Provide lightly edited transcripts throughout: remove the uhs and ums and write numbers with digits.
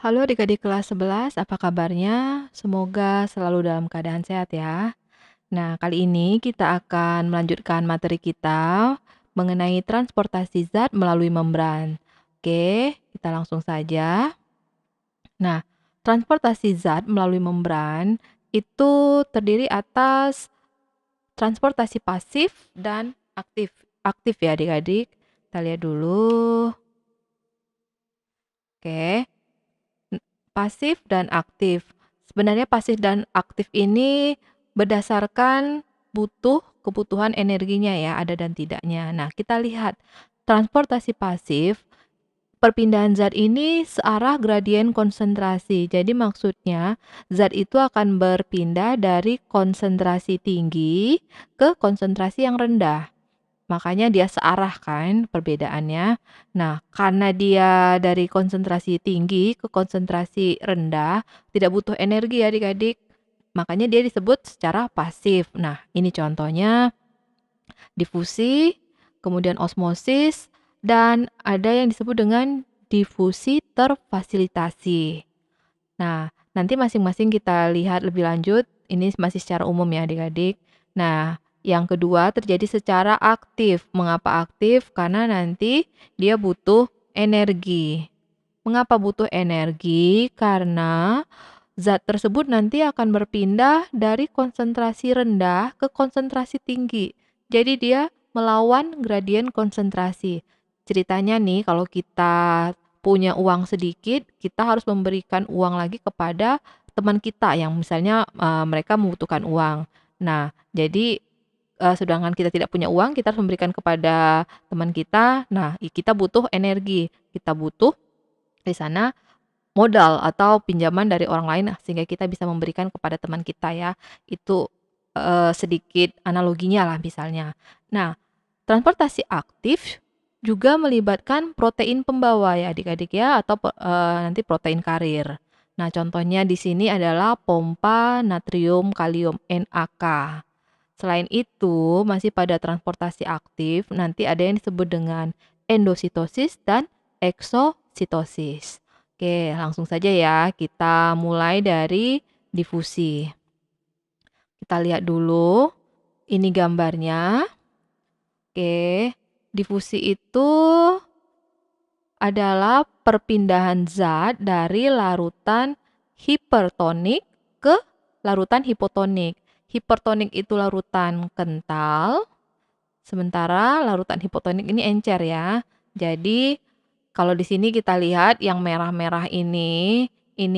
Halo adik-adik kelas 11, apa kabarnya? Semoga selalu dalam keadaan sehat ya. Nah, kali ini kita akan melanjutkan materi kita mengenai transportasi zat melalui membran. Oke, kita langsung saja. Nah, transportasi zat melalui membran itu terdiri atas transportasi pasif dan aktif. Aktif ya adik-adik. Kita lihat dulu. Oke. Pasif dan aktif. Sebenarnya pasif dan aktif ini berdasarkan kebutuhan energinya ya, ada dan tidaknya. Nah, kita lihat transportasi pasif, perpindahan zat ini searah gradien konsentrasi. Jadi maksudnya zat itu akan berpindah dari konsentrasi tinggi ke konsentrasi yang rendah. Makanya dia searah kan perbedaannya. Nah, karena dia dari konsentrasi tinggi ke konsentrasi rendah, tidak butuh energi ya adik-adik. Makanya dia disebut secara pasif. Nah, ini contohnya difusi, kemudian osmosis, dan ada yang disebut dengan difusi terfasilitasi. Nah, nanti masing-masing kita lihat lebih lanjut. Ini masih secara umum ya adik-adik. Nah, yang kedua terjadi secara aktif. Mengapa aktif? Karena nanti dia butuh energi. Mengapa butuh energi? Karena zat tersebut nanti akan berpindah dari konsentrasi rendah ke konsentrasi tinggi. Jadi dia melawan gradien konsentrasi. Ceritanya nih, kalau kita punya uang sedikit, kita harus memberikan uang lagi kepada teman kita yang misalnya mereka membutuhkan uang. Nah, jadi sedangkan kita tidak punya uang, kita harus memberikan kepada teman kita. Nah, kita butuh energi, kita butuh di sana modal atau pinjaman dari orang lain sehingga kita bisa memberikan kepada teman kita ya. Itu sedikit analoginya lah misalnya. Nah, transportasi aktif juga melibatkan protein pembawa ya adik-adik ya, atau nanti protein karir. Nah, contohnya di sini adalah pompa natrium kalium NaK. Selain itu, masih pada transportasi aktif, nanti ada yang disebut dengan endositosis dan eksositosis. Oke, langsung saja ya, kita mulai dari difusi. Kita lihat dulu, ini gambarnya. Oke, difusi itu adalah perpindahan zat dari larutan hipertonik ke larutan hipotonik. Hipertonik itu larutan kental, sementara larutan hipotonik ini encer ya. Jadi kalau di sini kita lihat yang merah-merah ini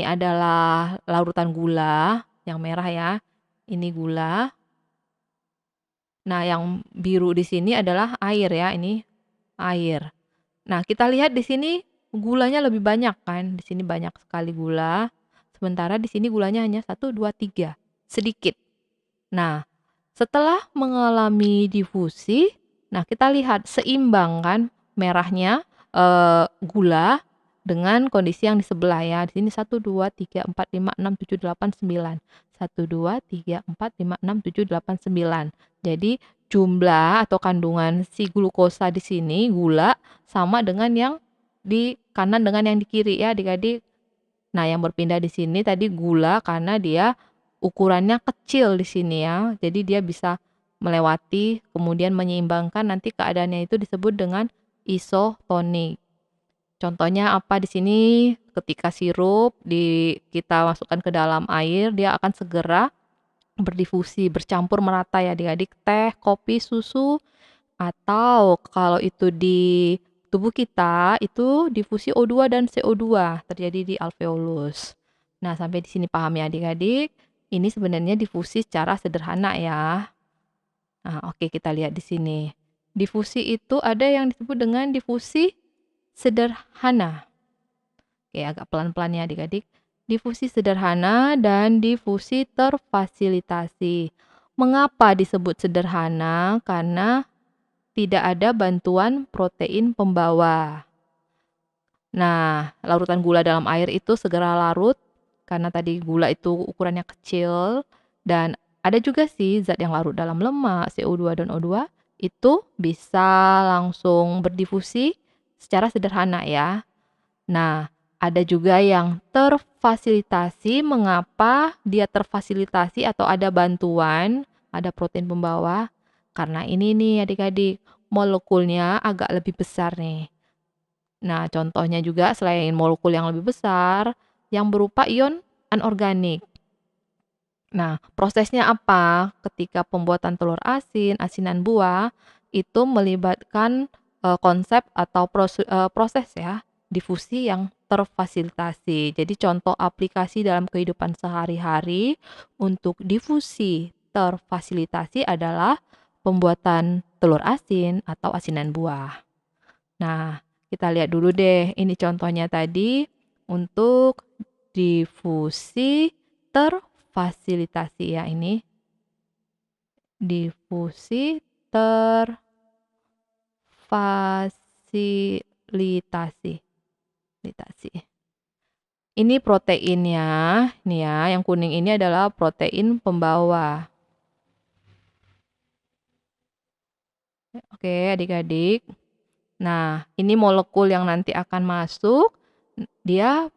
adalah larutan gula, yang merah ya. Ini gula. Nah, yang biru di sini adalah air ya, ini air. Nah, kita lihat di sini gulanya lebih banyak kan. Di sini banyak sekali gula. Sementara di sini gulanya hanya 1, 2, 3. Sedikit. Nah, setelah mengalami difusi, nah kita lihat seimbang kan merahnya gula dengan kondisi yang di sebelah ya. Di sini 1, 2, 3, 4, 5, 6, 7, 8, 9. 1, 2, 3, 4, 5, 6, 7, 8, 9. Jadi jumlah atau kandungan si glukosa di sini gula sama dengan yang di kanan dengan yang di kiri ya adik-adik. Nah, yang berpindah di sini tadi gula karena dia ukurannya kecil di sini ya. Jadi dia bisa melewati kemudian menyeimbangkan, nanti keadaannya itu disebut dengan isotonik. Contohnya apa di sini? Ketika sirup kita masukkan ke dalam air, dia akan segera berdifusi, bercampur merata ya adik-adik. Teh, kopi, susu, atau kalau itu di tubuh kita itu difusi O2 dan CO2 terjadi di alveolus. Nah, sampai di sini paham ya adik-adik? Ini sebenarnya difusi secara sederhana ya. Nah, oke, kita lihat di sini. Difusi itu ada yang disebut dengan difusi sederhana. Oke, agak pelan-pelan ya adik-adik. Difusi sederhana dan difusi terfasilitasi. Mengapa disebut sederhana? Karena tidak ada bantuan protein pembawa. Nah, larutan gula dalam air itu segera larut karena tadi gula itu ukurannya kecil, dan ada juga sih zat yang larut dalam lemak, CO2 dan O2 itu bisa langsung berdifusi secara sederhana ya. Nah, Ada juga yang terfasilitasi. Mengapa dia terfasilitasi atau ada bantuan, ada protein pembawa? Karena ini nih adik-adik, molekulnya agak lebih besar nih. Nah, contohnya juga selain molekul yang lebih besar, yang berupa ion anorganik. Nah, prosesnya apa? Ketika pembuatan telur asin, asinan buah, itu melibatkan konsep atau proses ya, difusi yang terfasilitasi. Jadi contoh aplikasi dalam kehidupan sehari-hari untuk difusi terfasilitasi adalah pembuatan telur asin atau asinan buah. Nah, kita lihat dulu deh, ini contohnya tadi untuk difusi terfasilitasi ya ini. Difusi terfasilitasi. Ini proteinnya, nih ya, yang kuning ini adalah protein pembawa. Oke, adik-adik. Nah, ini molekul yang nanti akan masuk, dia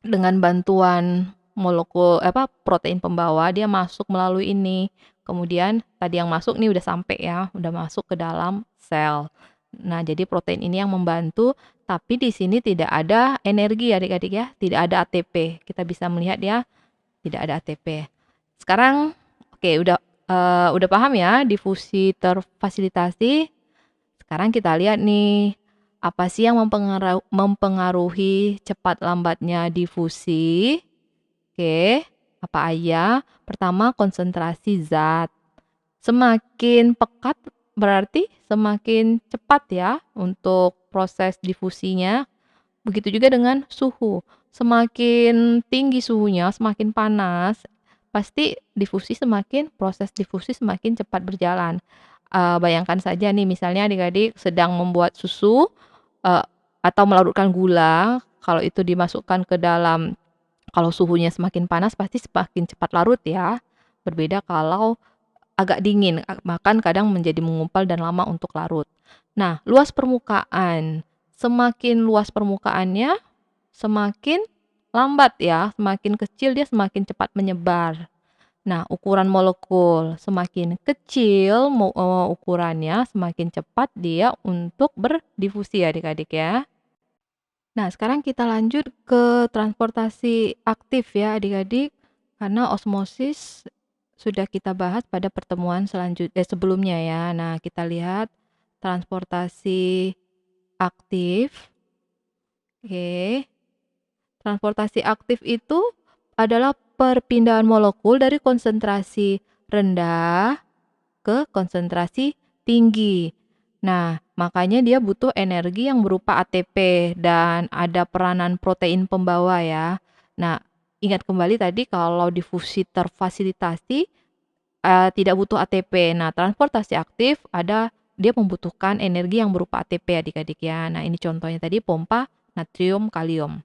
dengan bantuan molekul protein pembawa dia masuk melalui ini. Kemudian tadi yang masuk nih udah sampai ya, udah masuk ke dalam sel. Nah, jadi protein ini yang membantu, tapi di sini tidak ada energi adik-adik ya, tidak ada ATP. Kita bisa melihat ya, tidak ada ATP. Sekarang oke, udah paham ya difusi terfasilitasi. Sekarang kita lihat nih, apa sih yang mempengaruhi cepat lambatnya difusi? Oke, apa aja? Pertama, konsentrasi zat. Semakin pekat berarti semakin cepat ya untuk proses difusinya. Begitu juga dengan suhu. Semakin tinggi suhunya, semakin panas, pasti proses difusi semakin cepat berjalan. Bayangkan saja nih misalnya adik-adik sedang membuat susu, atau melarutkan gula, kalau itu dimasukkan ke dalam kalau suhunya semakin panas pasti semakin cepat larut ya. Berbeda kalau agak dingin, bahkan kadang menjadi mengumpal dan lama untuk larut. Nah, luas permukaan. Semakin luas permukaannya, semakin lambat ya, semakin kecil dia semakin cepat menyebar. Nah, ukuran molekul semakin kecil ukurannya, semakin cepat dia untuk berdifusi adik-adik ya. Nah, sekarang kita lanjut ke transportasi aktif ya adik-adik, karena osmosis sudah kita bahas pada pertemuan sebelumnya ya. Nah, kita lihat transportasi aktif. Oke. Transportasi aktif itu adalah perpindahan molekul dari konsentrasi rendah ke konsentrasi tinggi. Nah, makanya dia butuh energi yang berupa ATP dan ada peranan protein pembawa ya. Nah, ingat kembali tadi kalau difusi terfasilitasi tidak butuh ATP. Nah, transportasi aktif dia membutuhkan energi yang berupa ATP adik-adik ya. Nah, ini contohnya tadi pompa natrium kalium.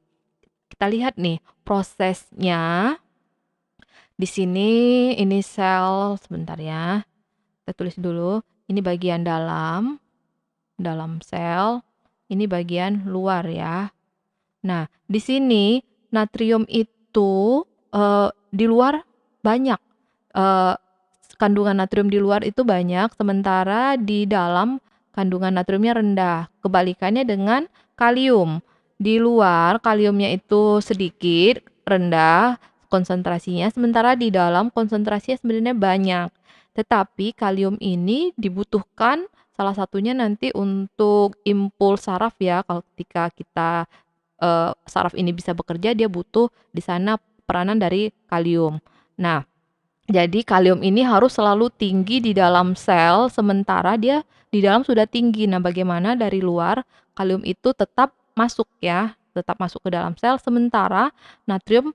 Kita lihat nih prosesnya. Di sini ini sel, sebentar ya. Kita tulis dulu. Ini bagian dalam sel. Ini bagian luar ya. Nah, di sini natrium itu di luar banyak. Kandungan natrium di luar itu banyak, sementara di dalam kandungan natriumnya rendah. Kebalikannya dengan kalium. Di luar kaliumnya itu sedikit, rendah konsentrasinya, sementara di dalam konsentrasinya sebenarnya banyak. Tetapi kalium ini dibutuhkan salah satunya nanti untuk impuls saraf ya, kalau ketika kita saraf ini bisa bekerja, dia butuh di sana peranan dari kalium. Nah, jadi kalium ini harus selalu tinggi di dalam sel, sementara dia di dalam sudah tinggi. Nah, bagaimana dari luar kalium itu tetap masuk ya, tetap masuk ke dalam sel, sementara natrium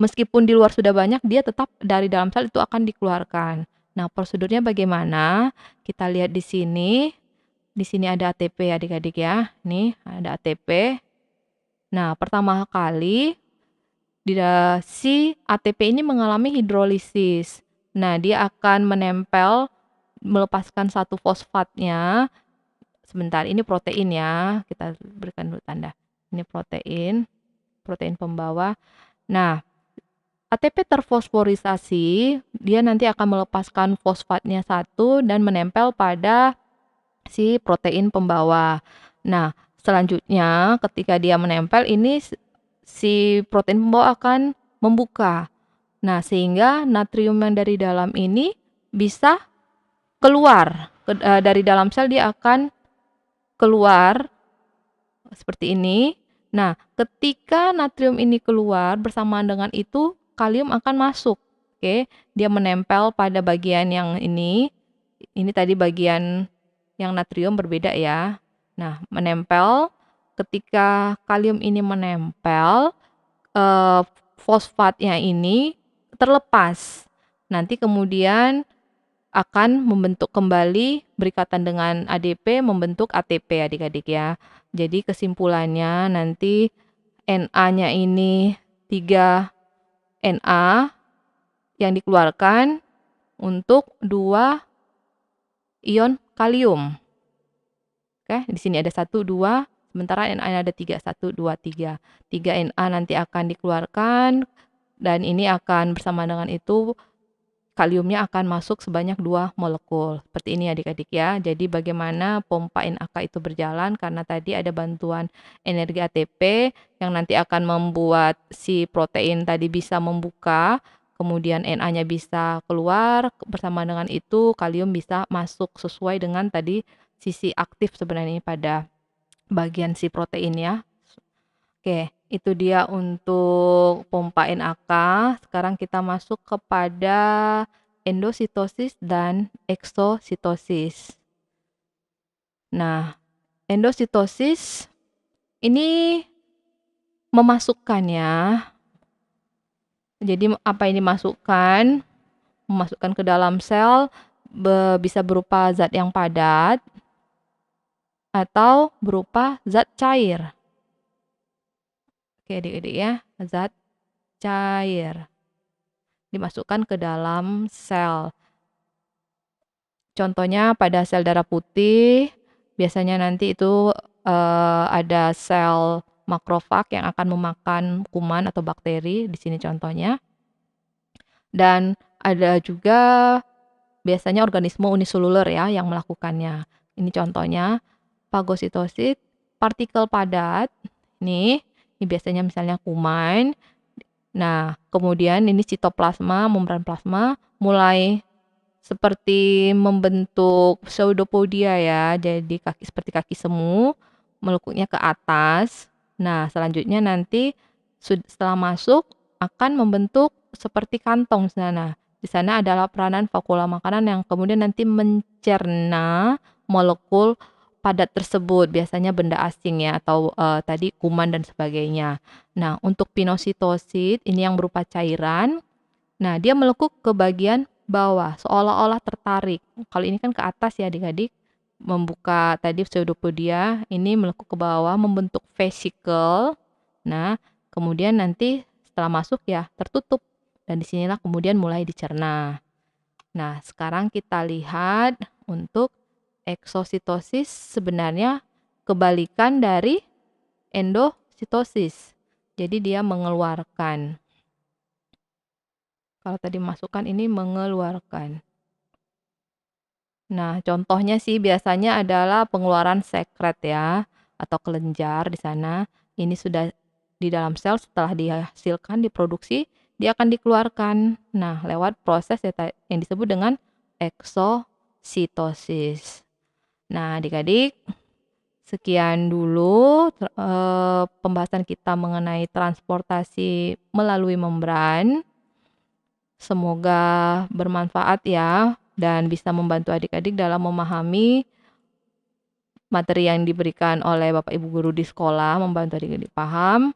meskipun di luar sudah banyak, dia tetap dari dalam sel itu akan dikeluarkan. Nah, prosedurnya bagaimana? Kita lihat di sini. Di sini ada ATP adik-adik ya. Nih, ada ATP. Nah, pertama kali si ATP ini mengalami hidrolisis. Nah, dia akan melepaskan satu fosfatnya. Sebentar, ini protein ya. Kita berikan dulu tanda. Ini protein. protein pembawa. Nah, ATP terfosforisasi, dia nanti akan melepaskan fosfatnya satu dan menempel pada si protein pembawa. Nah, selanjutnya ketika dia menempel ini si protein pembawa akan membuka. Nah, sehingga natrium yang dari dalam ini bisa keluar. Dari dalam sel dia akan keluar seperti ini. Nah, ketika natrium ini keluar bersamaan dengan itu kalium akan masuk. Oke, dia menempel pada bagian yang ini. Ini tadi bagian yang natrium berbeda ya. Nah, menempel, ketika kalium ini menempel, fosfatnya ini terlepas. Nanti kemudian akan membentuk kembali berikatan dengan ADP membentuk ATP adik-adik ya. Jadi kesimpulannya nanti Na-nya ini 3 Na yang dikeluarkan untuk 2 ion kalium. Oke, di sini ada 1, 2, sementara Na ada 3, 1, 2, 3. 3 Na nanti akan dikeluarkan dan ini akan bersama dengan itu kaliumnya akan masuk sebanyak 2 molekul. Seperti ini adik-adik ya. Jadi bagaimana pompa NAK itu berjalan karena tadi ada bantuan energi ATP yang nanti akan membuat si protein tadi bisa membuka, kemudian Na-nya bisa keluar, bersama dengan itu kalium bisa masuk sesuai dengan tadi sisi aktif sebenarnya pada bagian si protein ya. Oke, itu dia untuk pompa NAK. Sekarang kita masuk kepada endositosis dan eksositosis. Nah, endositosis ini memasukkannya. Jadi apa yang dimasukkan? Memasukkan ke dalam sel bisa berupa zat yang padat atau berupa zat cair. Oke, adik-adik ya, zat cair dimasukkan ke dalam sel. Contohnya pada sel darah putih, biasanya nanti itu ada sel makrofag yang akan memakan kuman atau bakteri, di sini contohnya. Dan ada juga biasanya organisme uniseluler ya yang melakukannya. Ini contohnya fagositosis, partikel padat. Ini biasanya misalnya kuman. Nah, kemudian ini sitoplasma, membran plasma mulai seperti membentuk pseudopodia ya. Jadi seperti kaki semu, melekuknya ke atas. Nah, selanjutnya nanti setelah masuk akan membentuk seperti kantong di sana. Di sana adalah peranan vakula makanan yang kemudian nanti mencerna molekul padat tersebut, biasanya benda asing ya atau tadi kuman dan sebagainya. Nah, untuk pinositosit ini yang berupa cairan. Nah, dia melekuk ke bagian bawah, seolah-olah tertarik. Kalau ini kan ke atas ya adik-adik, membuka tadi pseudopodia, ini melekuk ke bawah, membentuk vesicle. Nah, kemudian nanti setelah masuk ya tertutup. Dan disinilah kemudian mulai dicerna. Nah, sekarang kita lihat untuk eksositosis sebenarnya kebalikan dari endositosis. Jadi dia mengeluarkan. Kalau tadi masukkan ini mengeluarkan. Nah, contohnya sih biasanya adalah pengeluaran sekret ya atau kelenjar di sana. Ini sudah di dalam sel setelah dihasilkan diproduksi, dia akan dikeluarkan. Nah, lewat proses yang disebut dengan eksositosis. Nah, adik-adik, sekian dulu pembahasan kita mengenai transportasi melalui membran. Semoga bermanfaat ya dan bisa membantu adik-adik dalam memahami materi yang diberikan oleh Bapak Ibu guru di sekolah, membantu adik-adik paham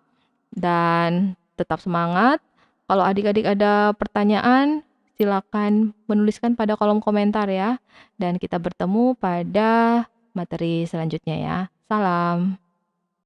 dan tetap semangat. Kalau adik-adik ada pertanyaan, silakan menuliskan pada kolom komentar ya. Dan kita bertemu pada materi selanjutnya ya. Salam.